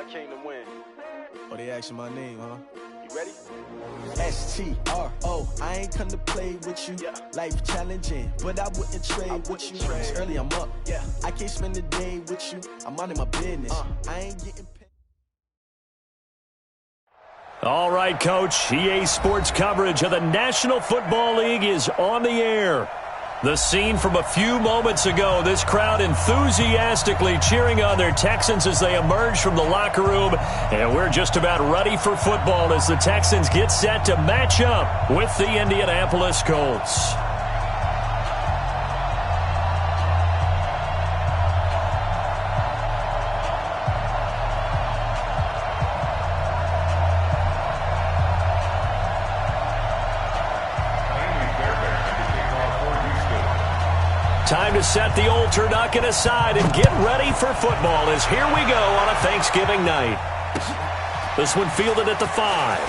came to win. Oh, they asking my name, huh? You ready? S-T-R-O, I ain't come to play with you. Yeah. Life challenging, but I wouldn't trade with you. It's early, I'm up. Yeah. I can't spend the day with you. I'm minding my business. I ain't getting paid. All right, Coach. EA Sports coverage of the National Football League is on the air. The scene from a few moments ago, this crowd enthusiastically cheering on their Texans as they emerge from the locker room. And we're just about ready for football as the Texans get set to match up with the Indianapolis Colts. Time to set the old turducken aside and get ready for football as here we go on a Thanksgiving night. This one fielded at the 5.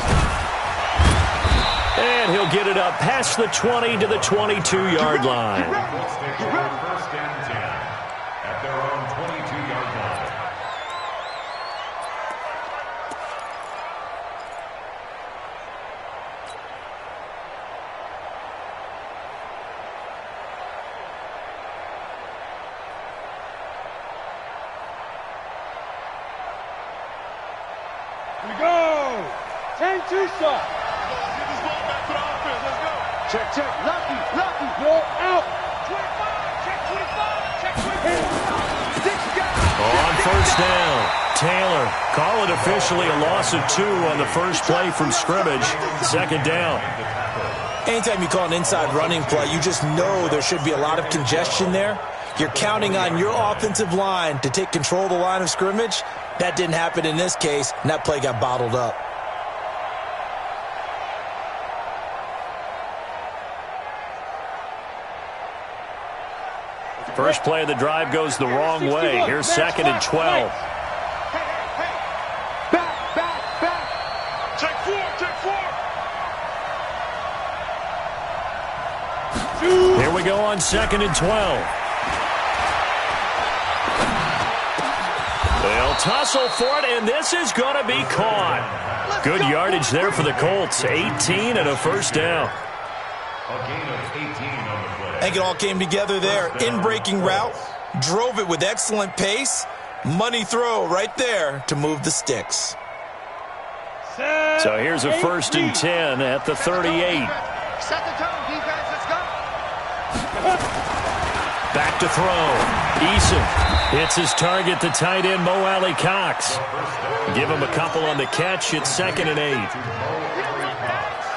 And he'll get it up past the 20 to the 22-yard line. First and 10 at their own 22-yard line. Here we go! 10-2 stop. Check, check. Lucky, go out. 25, check 25, check 25. 6 guys. On first down, Taylor. Call it officially a loss of 2 on the first play from scrimmage. Second down. Anytime you call an inside running play, you just know there should be a lot of congestion there. You're counting on your offensive line to take control of the line of scrimmage. That didn't happen in this case, and that play got bottled up. First play of the drive goes the wrong way. Here's second and 12. Back. Check 4. Here we go on second and 12. They'll tussle for it, and this is going to be caught. Good yardage there for the Colts. 18 and a first down. A gain of 18 on the play. I think it all came together there. In-breaking route, drove it with excellent pace. Money throw right there to move the sticks. So here's a first and 10 at the 38. Set the tone, defense. Let's go. Back to throw. Eason hits his target, the tight end, Mo Alley Cox. Give him a couple on the catch. It's second and 8.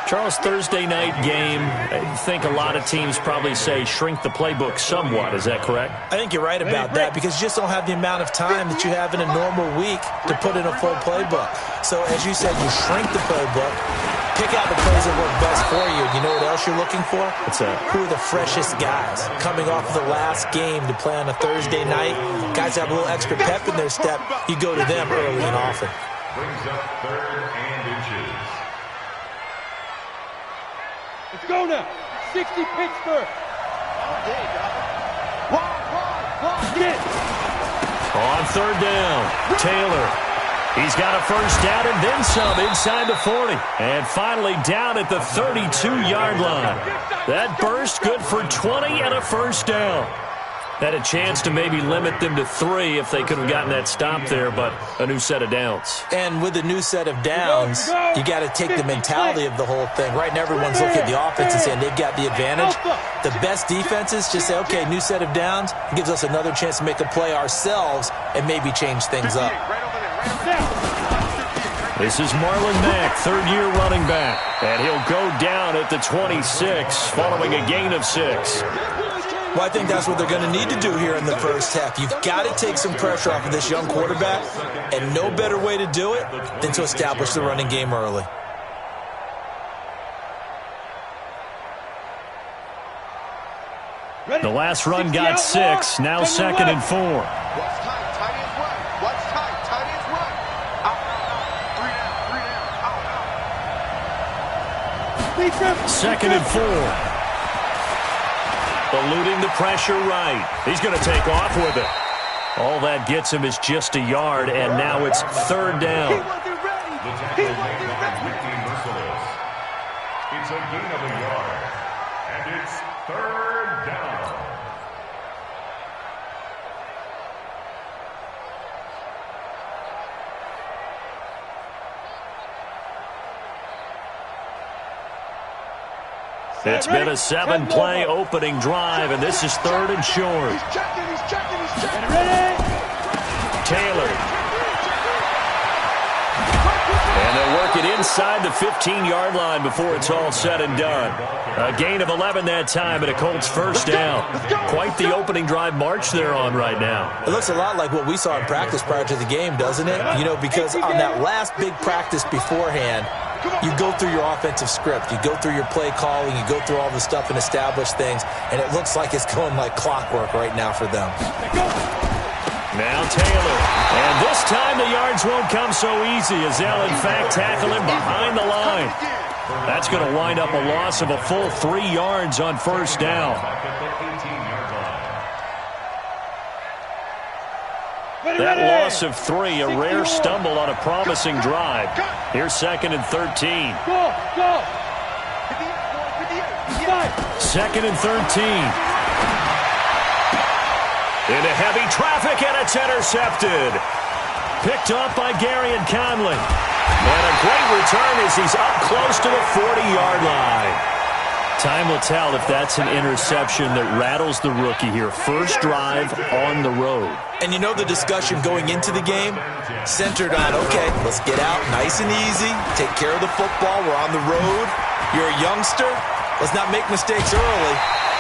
Charles, Thursday night game, I think a lot of teams probably say shrink the playbook somewhat. Is that correct? I think you're right about that because you just don't have the amount of time that you have in a normal week to put in a full playbook. So as you said, you shrink the playbook, pick out the plays that work best for you. You know what else you're looking for? What's that? Who are the freshest guys coming off of the last game to play on a Thursday night? Guys have a little extra pep in their step. You go to them early and often. Brings up 3rd and inches. Let's go now. 60 Pittsburgh. Get. On third down, Taylor. He's got a first down and then some inside the 40. And finally down at the 32-yard line. That burst good for 20 and a first down. Had a chance to maybe limit them to 3 if they could have gotten that stop there, but a new set of downs. And with a new set of downs, you got to take the mentality of the whole thing. Right now, everyone's looking at the offense and saying they've got the advantage. The best defenses just say, okay, new set of downs. It gives us another chance to make a play ourselves and maybe change things up. This is Marlon Mack, third-year running back. And he'll go down at the 26 following a gain of 6. Well, I think that's what they're going to need to do here in the first half. You've got to take some pressure off of this young quarterback, and no better way to do it than to establish the running game early. The last run got 6, now second and 4. Watch tight, tight ends run. Watch tight, tight ends run. Out. 3 down. Second and 4. Eluding the pressure right. He's going to take off with it. All that gets him is just a yard, and now it's third down. The tackle made by Ricky Merciless. It's a gain of a yard, and it's third down. It's been a 7-play opening drive, and this is third and short. He's checking. Ready? Taylor. And they'll work it inside the 15-yard line before it's all said and done. A gain of 11 that time, and a Colts first down. Quite the opening drive march they're on right now. It looks a lot like what we saw in practice prior to the game, doesn't it? You know, because on that last big practice beforehand, you go through your offensive script. You go through your play calling. You go through all the stuff and establish things. And it looks like it's going like clockwork right now for them. Now Taylor. And this time the yards won't come so easy as they'll, in fact, tackle him behind the line. That's going to wind up a loss of a full 3 yards on first down. That loss of 3, a rare stumble on a promising drive. Here's second and 13. Go. Second and 13. Into heavy traffic, and it's intercepted. Picked off by Gary and Conley. And a great return as he's up close to the 40-yard line. Time will tell if that's an interception that rattles the rookie here. First drive on the road. And you know the discussion going into the game centered on, okay, let's get out nice and easy, take care of the football, we're on the road, you're a youngster, let's not make mistakes early.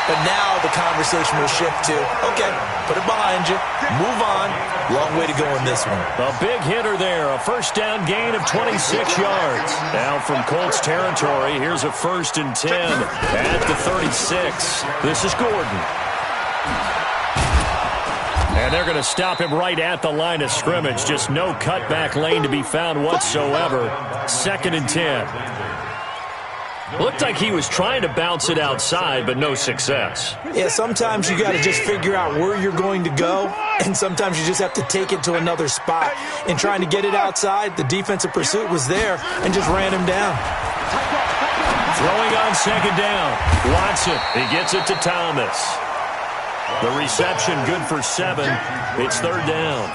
But now the conversation will shift to, okay, put it behind you, move on. Long way to go in this one. A big hitter there, a first down gain of 26 yards. Now from Colts territory, here's a first and 10 at the 36. This is Gordon. And they're going to stop him right at the line of scrimmage. Just no cutback lane to be found whatsoever. Second and 10. Looked like he was trying to bounce it outside, but no success. Yeah, sometimes you got to just figure out where you're going to go, and sometimes you just have to take it to another spot. In trying to get it outside, the defensive pursuit was there and just ran him down. Throwing on second down. Watson, he gets it to Thomas. The reception good for 7. It's third down.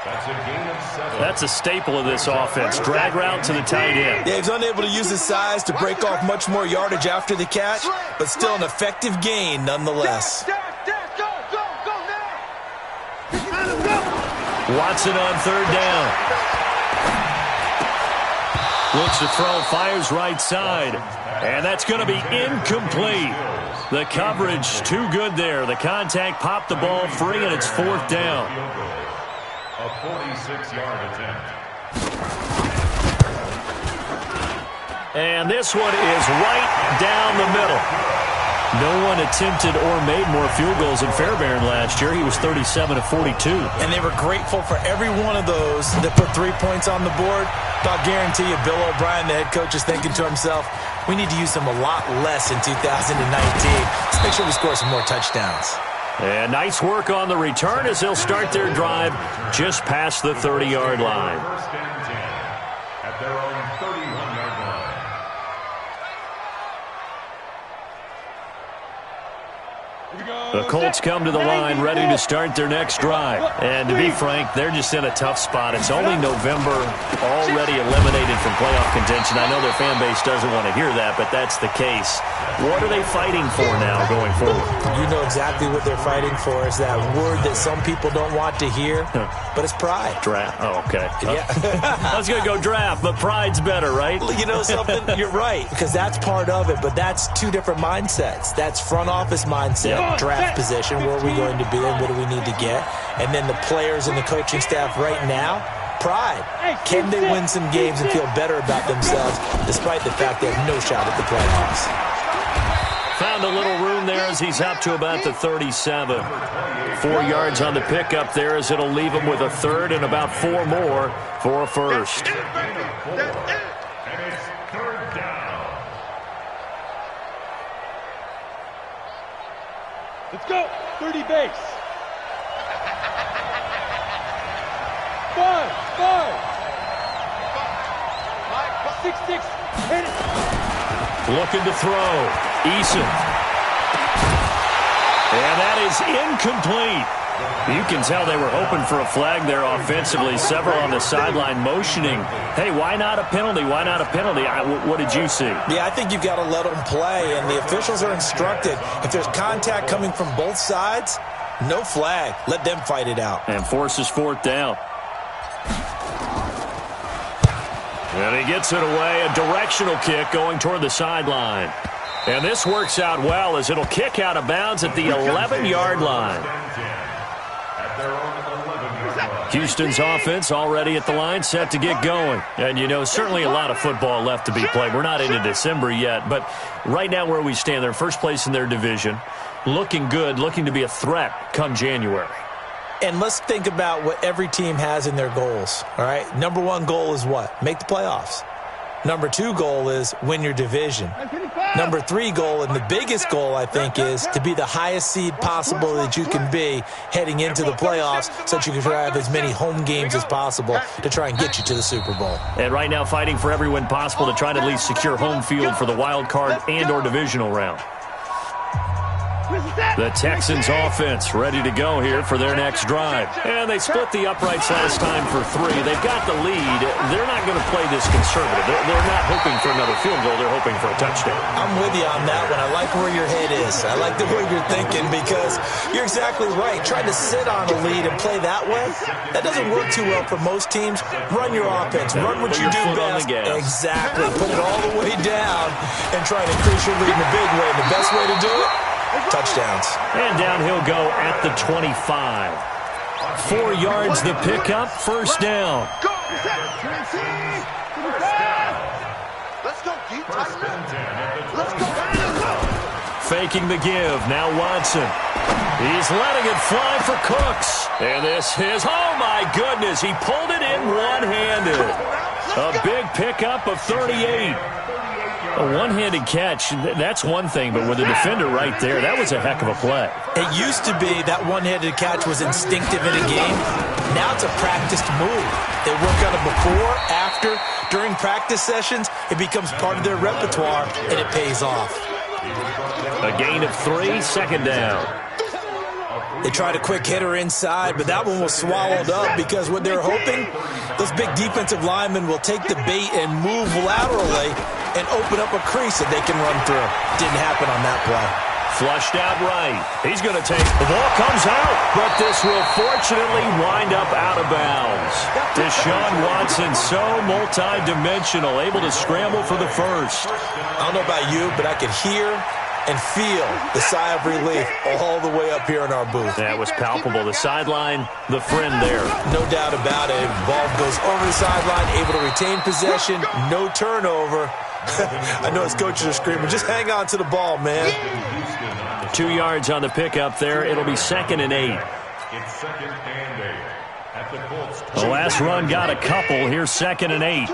That's a gain of 7. That's a staple of this offense. Drag route to the tight end. Yeah, he's unable to use his size to break off much more yardage after the catch, but still an effective gain nonetheless. Go now. Watson on third down. Looks to throw, fires right side. And that's going to be incomplete. The coverage too good there. The contact popped the ball free, and it's fourth down. A 46-yard attempt. And this one is right down the middle. No one attempted or made more field goals in Fairbairn last year. He was 37 of 42. And they were grateful for every one of those that put 3 points on the board. I'll guarantee you Bill O'Brien, the head coach, is thinking to himself, we need to use them a lot less in 2019. Let's make sure we score some more touchdowns. And nice work on the return as they'll start their drive just past the 30-yard line. First and 10 at their own 31-yard line. The Colts come to the line ready to start their next drive. And to be frank, they're just in a tough spot. It's only November, already eliminated from playoff contention. I know their fan base doesn't want to hear that, but that's the case. What are they fighting for now going forward? You know exactly what they're fighting for. Is that word that some people don't want to hear, but it's pride. Draft. Oh, okay. Yeah. I was going to go draft, but pride's better, right? You know something? You're right, because that's part of it, but that's two different mindsets. That's front office mindset, draft position, where are we going to be and what do we need to get? And then the players and the coaching staff right now, pride. Can they win some games and feel better about themselves despite the fact they have no shot at the playoffs? Found a little room there as he's up to about the 37. 4 yards on the pickup there as it'll leave him with a third and about 4 more for a first. And it's third down. Let's go. 30 base. 6-6. Hit it. Looking to throw. Eason. And that is incomplete. You can tell they were hoping for a flag there offensively. Several on the sideline motioning, hey, why not a penalty? Why not a penalty? What did you see? Yeah, I think you've got to let them play, and the officials are instructed. If there's contact coming from both sides, no flag. Let them fight it out. And forces fourth down. And he gets it away. A directional kick going toward the sideline. And this works out well as it'll kick out of bounds at the 11-yard line. Houston's offense already at the line, set to get going. And, you know, certainly a lot of football left to be played. We're not into December yet, but right now where we stand, they're first place in their division, looking good, looking to be a threat come January. And let's think about what every team has in their goals, all right? Number one goal is what? Make the playoffs. Number two goal is win your division. Number three goal, and the biggest goal, I think, is to be the highest seed possible that you can be heading into the playoffs so that you can drive as many home games as possible to try and get you to the Super Bowl. And right now fighting for every win possible to try to at least secure home field for the wild card and or divisional round. The Texans offense ready to go here for their next drive. And they split the uprights last time for 3. They've got the lead. They're not going to play this conservative. They're not hoping for another field goal. They're hoping for a touchdown. I'm with you on that one. I like where your head is. I like the way you're thinking because you're exactly right. Trying to sit on a lead and play that way, that doesn't work too well for most teams. Run your offense. Run what you do best. Exactly. Put it all the way down and try to increase your lead in a big way. And the best way to do it, touchdowns. And down he'll go at the 25. 4 yards the pickup, first down. Let's go, deep. Let's go. Faking the give, now Watson. He's letting it fly for Cooks. And this is, oh my goodness, he pulled it in one-handed. A big pickup of 38. A one-handed catch, that's one thing, but with a defender right there, that was a heck of a play. It used to be that one-handed catch was instinctive in a game. Now it's a practiced move. They work on it before, after, during practice sessions. It becomes part of their repertoire, and it pays off. A gain of 3, second down. They tried a quick hitter inside, but that one was swallowed up because what they're hoping, those big defensive linemen will take the bait and move laterally and open up a crease that they can run through. Didn't happen on that play. Flushed out right. He's going to take, the ball comes out, but this will fortunately wind up out of bounds. Deshaun Watson, so multi-dimensional, able to scramble for the first. I don't know about you, but I could hear and feel the sigh of relief all the way up here in our booth. That was palpable. The sideline, the friend there. No doubt about it. Ball goes over the sideline, able to retain possession, no turnover. I know his coaches are screaming, just hang on to the ball, man. 2 yards on the pickup there. It'll be 2nd and 8. It's 2nd and 8. At the Colts. The last run got a couple. Here's 2nd and 8.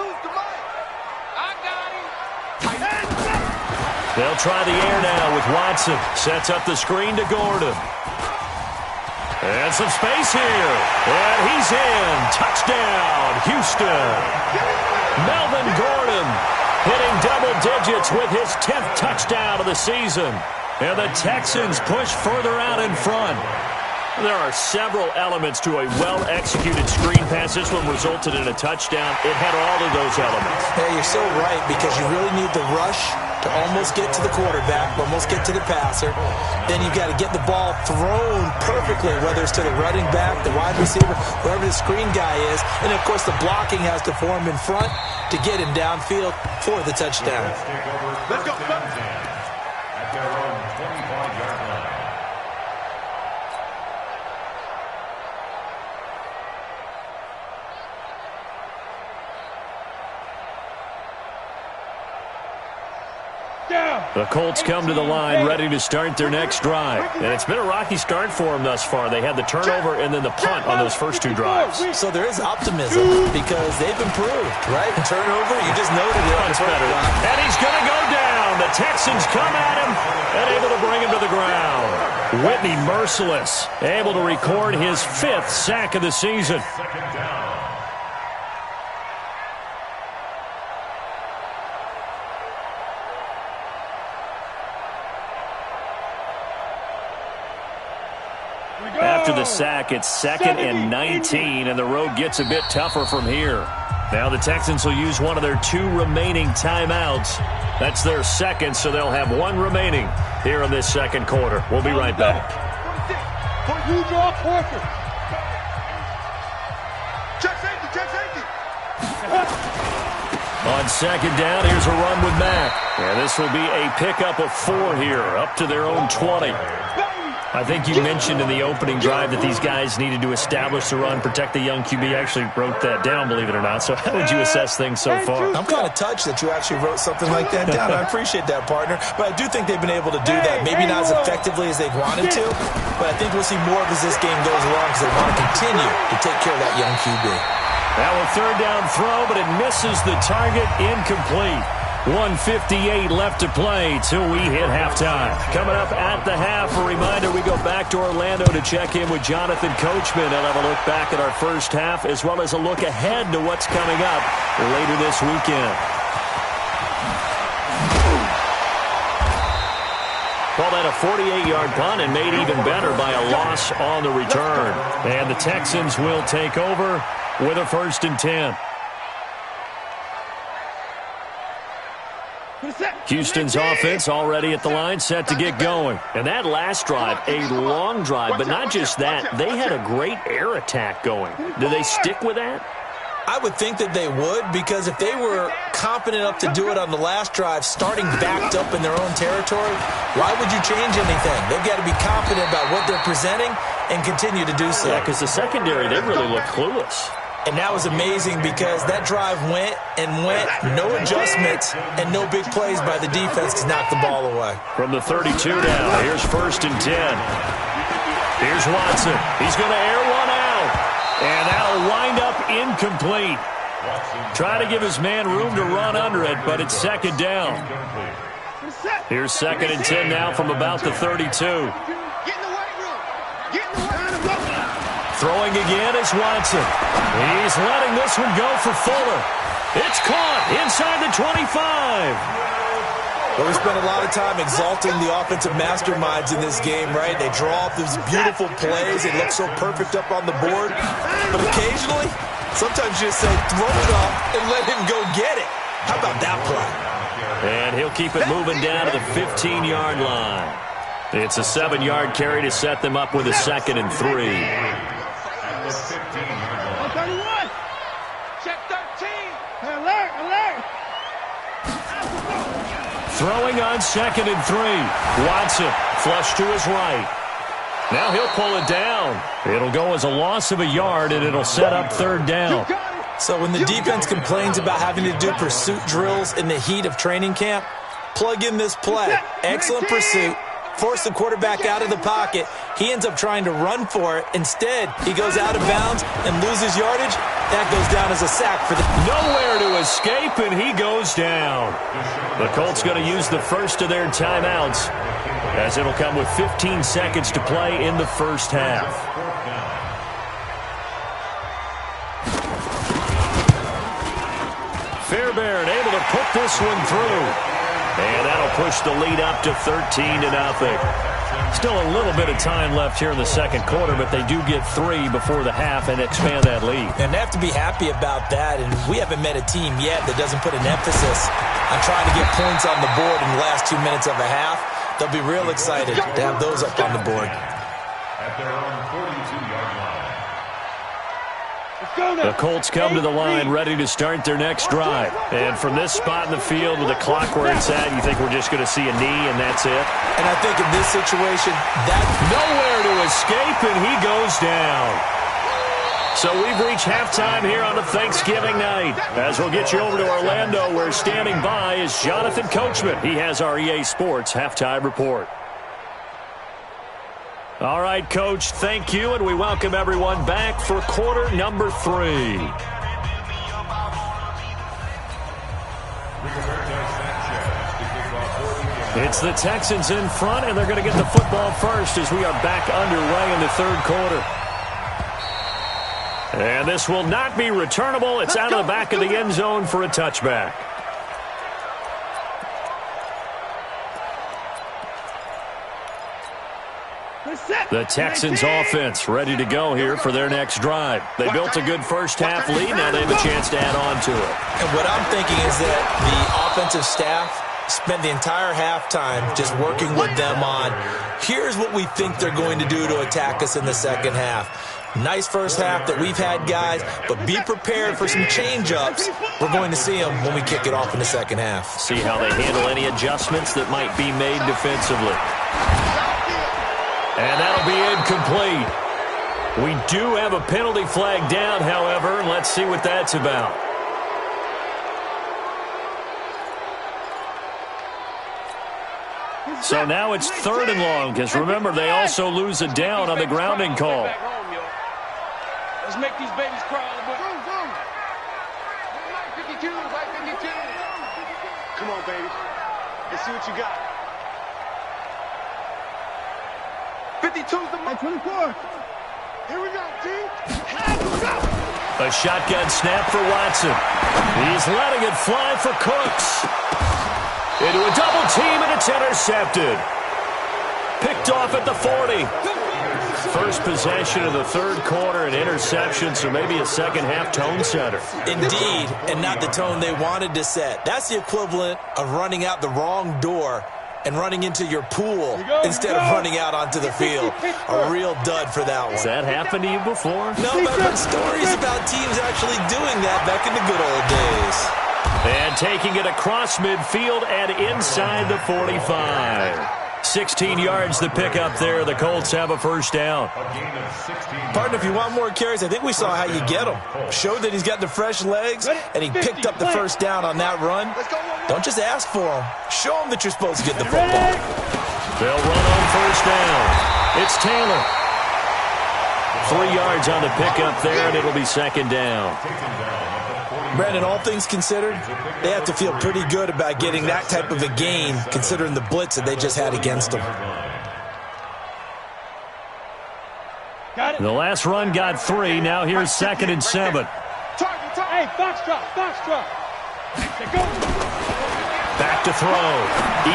They'll try the air now with Watson. Sets up the screen to Gordon. And some space here. And he's in. Touchdown, Houston. Melvin Gordon hitting double digits with his 10th touchdown of the season. And the Texans push further out in front. There are several elements to a well-executed screen pass. This one resulted in a touchdown. It had all of those elements. Yeah, you're so right because you really need the rush to almost get to the quarterback, almost get to the passer. Then you've got to get the ball thrown perfectly, whether it's to the running back, the wide receiver, wherever the screen guy is. And, of course, the blocking has to form in front to get him downfield for the touchdown. Let's go. At their own 25-yard line. The Colts come to the line ready to start their next drive. And it's been a rocky start for them thus far. They had the turnover and then the punt on those first 2 drives. So there is optimism because they've improved, right? Turnover, you just noted it. Punt's better. And he's going to go down. The Texans come at him and able to bring him to the ground. Whitney Merciless able to record his 5th sack of the season. 2nd down. After the sack, it's 2nd and 19, and the road gets a bit tougher from here. Now the Texans will use one of their 2 remaining timeouts. That's their second, so they'll have 1 remaining here in this second quarter. We'll be right back. You draw quarter. Check safety, check safety. On second down, here's a run with Mack. And this will be a pickup of 4 here, up to their own 20. I think you mentioned in the opening drive that these guys needed to establish the run, protect the young QB. I actually wrote that down, believe it or not. So how would you assess things so far? I'm kind of touched that you actually wrote something like that down. I appreciate that, partner. But I do think they've been able to do that. Maybe not as effectively as they've wanted to, but I think we'll see more of as this game goes along because they want to continue to take care of that young QB. Now a third down throw, but it misses the target, incomplete. 1:58 left to play till we hit halftime. Coming up at the half, a reminder, we go back to Orlando to check in with Jonathan Coachman and have a look back at our first half as well as a look ahead to what's coming up later this weekend. Call that a 48-yard punt and made even better by a loss on the return. And the Texans will take over with a 1st and 10. Houston's offense already at the line, set to get going. And that last drive, a long drive, but not just that. They had a great air attack going. Do they stick with that? I would think that they would, because if they were confident enough to do it on the last drive, starting backed up in their own territory, why would you change anything? They've got to be confident about what they're presenting and continue to do so. Yeah, because the secondary, they really look clueless. And that was amazing because that drive went and went, no adjustments, and no big plays by the defense to knock the ball away. From the 32 now, here's 1st and 10. Here's Watson. He's going to air one out. And that'll wind up incomplete. Try to give his man room to run under it, but it's 2nd down. Here's 2nd and 10 now from about the 32. Throwing again is Watson. He's letting this one go for Fuller. It's caught inside the 25. Well, we spent a lot of time exalting the offensive masterminds in this game, right? They draw up these beautiful plays. They look so perfect up on the board. But occasionally, sometimes you just say, throw it up and let him go get it. How about that play? And he'll keep it moving down to the 15-yard line. It's a 7-yard carry to set them up with a 2nd and 3. 31. Check 13. Alert, alert. Throwing on 2nd and 3. Watson flush to his right. Now he'll pull it down. It'll go as a loss of a yard, and it'll set up 3rd down. So when the defense complains about having to do pursuit drills in the heat of training camp, plug in this play. Excellent pursuit. Force the quarterback out of the pocket. He ends up trying to run for it. Instead, he goes out of bounds and loses yardage. That goes down as a sack for the... Nowhere to escape, and he goes down. The Colts going to use the first of their timeouts, as it'll come with 15 seconds to play in the first half. Fairbairn able to put this one through. And that'll push the lead up to 13-0. Still a little bit of time left here in the second quarter, but they do get 3 before the half and expand that lead. And they have to be happy about that. And we haven't met a team yet that doesn't put an emphasis on trying to get points on the board in the last 2 minutes of a half. They'll be real excited to have those up on the board. At their own 42-yard line. The Colts come to the line ready to start their next drive. And from this spot in the field with the clock where it's at, you think we're just going to see a knee and that's it? And I think in this situation, that's nowhere to escape, and he goes down. So we've reached halftime here on a Thanksgiving night. As we'll get you over to Orlando, where standing by is Jonathan Coachman. He has our EA Sports halftime report. All right, Coach, thank you, and we welcome everyone back for quarter number 3. It's the Texans in front, and they're going to get the football first as we are back underway in the third quarter. And this will not be returnable. It's out of the back of the end zone for a touchback. The Texans offense ready to go here for their next drive. They built a good first-half lead. Now they have a chance to add on to it. And what I'm thinking is that the offensive staff spent the entire halftime just working with them on, here's what we think they're going to do to attack us in the second half. Nice first half that we've had, guys, but be prepared for some change-ups. We're going to see them when we kick it off in the second half. See how they handle any adjustments that might be made defensively. And that'll be incomplete. We do have a penalty flag down, however, and let's see what that's about. So now it's 3rd and long, because remember, they also lose a down on the grounding call. Let's make these babies cry a little bit. 52, 52. Come on, baby. Let's see what you got. 52's the 24. Here we go, T. A shotgun snap for Watson. He's letting it fly for Cooks. Into a double team, and it's intercepted. Picked off at the 40. First possession of the third quarter, an interception, so maybe a second-half tone setter. Indeed, and not the tone they wanted to set. That's the equivalent of running out the wrong door and running into your pool instead of running out onto the field. A real dud for that one. Has that happened to you before? No, but I've heard stories about teams actually doing that back in the good old days. And taking it across midfield and inside the 45. 16 yards the pickup there. The Colts have a first down. Partner, if you want more carries, I think we saw how you get them. Showed that he's got the fresh legs, and he picked up the first down on that run. Don't just ask for them. Show them that you're supposed to get the football. They'll run on first down. It's Taylor. 3 yards on the pickup there, and it'll be second down. Brandon, all things considered, they have to feel pretty good about getting that type of a gain, considering the blitz that they just had against them. The last run got 3. Now here's 2nd and 7. Hey, foxtrot. Back to throw.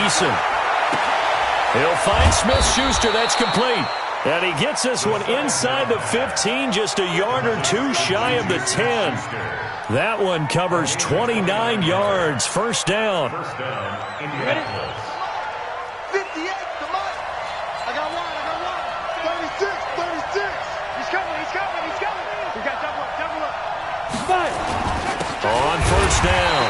Eason. He'll find Smith-Schuster. That's complete. And he gets this one inside the 15, just a yard or two shy of the 10. That one covers 29 yards. First down. Ready? 58, come on. I got one. 36. He's coming. We got double up. 5. On first down.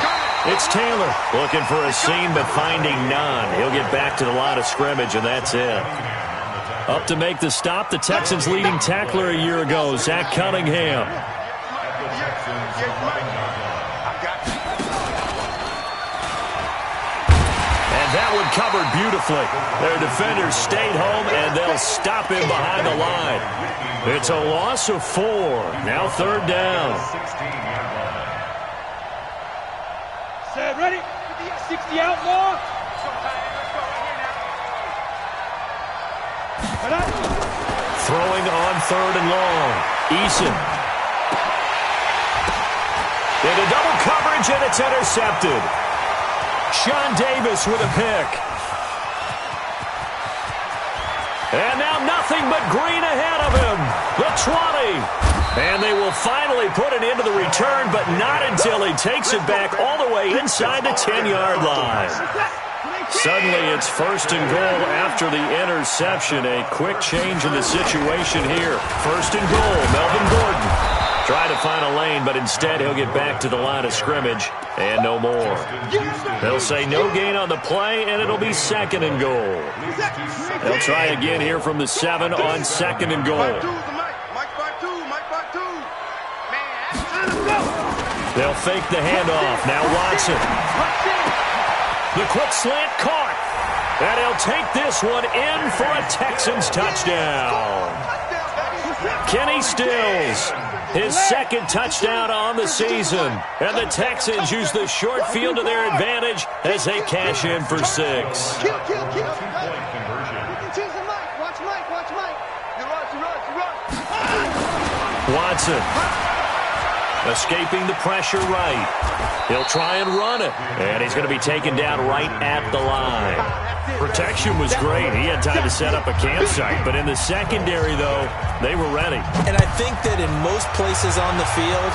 It's Taylor looking for a seam but finding none. He'll get back to the line of scrimmage, and that's it. Up to make the stop, the Texans' leading tackler a year ago, Zach Cunningham. And that one covered beautifully. Their defenders stayed home, and they'll stop him behind the line. It's a loss of 4. Now third down. Set, ready? 60 outlaw. Throwing on 3rd and long. Eason. Into double coverage, and it's intercepted. Sean Davis with a pick. And now nothing but green ahead of him. The 20. And they will finally put it into the return, but not until he takes it back all the way inside the 10-yard line. Suddenly it's 1st and goal after the interception. A quick change in the situation here. 1st and goal, Melvin Gordon. Try to find a lane, but instead he'll get back to the line of scrimmage and no more. They'll say no gain on the play, and it'll be 2nd and goal. They'll try again here from the 7 on 2nd and goal. They'll fake the handoff. Now Watson. The quick slant caught. And he'll take this one in for a Texans touchdown. Kenny Stills, his 2nd touchdown on the season. And the Texans use the short field to their advantage as they cash in for 6. Watson. Escaping the pressure right. He'll try and run it. And he's going to be taken down right at the line. Protection was great. He had time to set up a campsite. But in the secondary, though, they were ready. And I think that in most places on the field,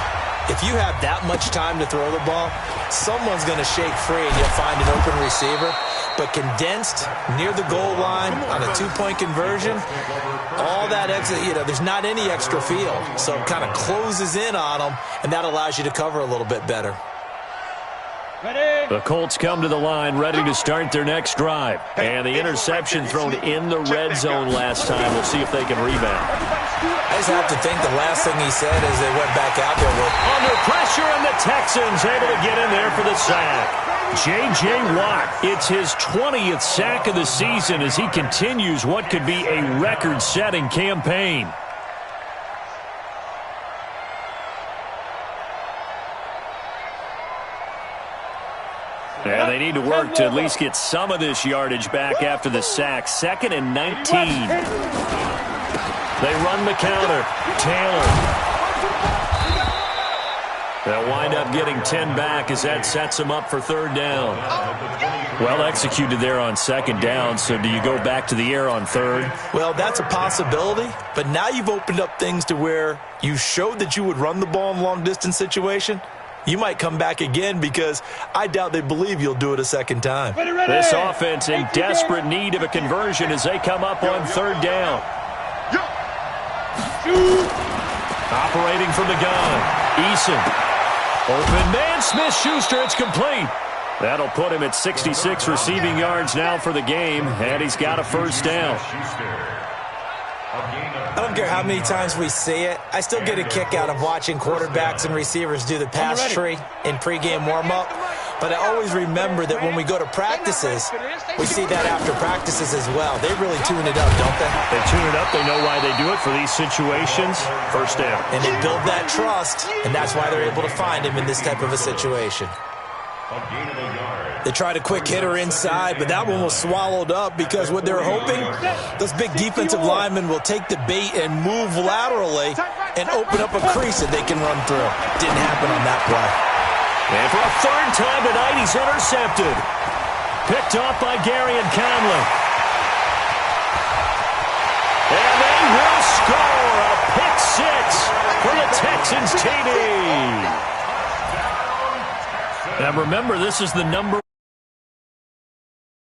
if you have that much time to throw the ball, someone's going to shake free and you'll find an open receiver. But condensed, near the goal line, on a two-point conversion, all that extra, there's not any extra field. So it kind of closes in on them, and that allows you to cover a little bit better. The Colts come to the line ready to start their next drive. And the interception thrown in the red zone last time. We'll see if they can rebound. I just have to think the last thing he said as they went back out there was, under pressure, and the Texans able to get in there for the sack. J.J. Watt, it's his 20th sack of the season as he continues what could be a record-setting campaign. And they need to work to at least get some of this yardage back after the sack. 2nd and 19. They run the counter. Taylor. They'll wind up getting 10 back as that sets them up for 3rd down. Well executed there on 2nd down, so do you go back to the air on 3rd? Well, that's a possibility, but now you've opened up things to where you showed that you would run the ball in long-distance situation. You might come back again because I doubt they believe you'll do it a 2nd time. This offense in desperate need of a conversion as they come up on 3rd down. Operating from the gun, Eason. Open man, Smith-Schuster, it's complete. That'll put him at 66 receiving yards now for the game, and he's got a 1st down. I don't care how many times we see it. I still get a kick out of watching quarterbacks and receivers do the pass tree in pregame warm-up. But I always remember that when we go to practices, we see that after practices as well. They really tune it up, don't they? They tune it up. They know why they do it for these situations. 1st down. And they build that trust, and that's why they're able to find him in this type of a situation. They tried a quick hitter inside, but that one was swallowed up because what they're hoping, those big defensive linemen will take the bait and move laterally and open up a crease that they can run through. Didn't happen on that play. And for a 3rd time tonight, he's intercepted. Picked off by Gary and Conley. And they will score a pick 6 for the Texans TD. Now remember, this is the number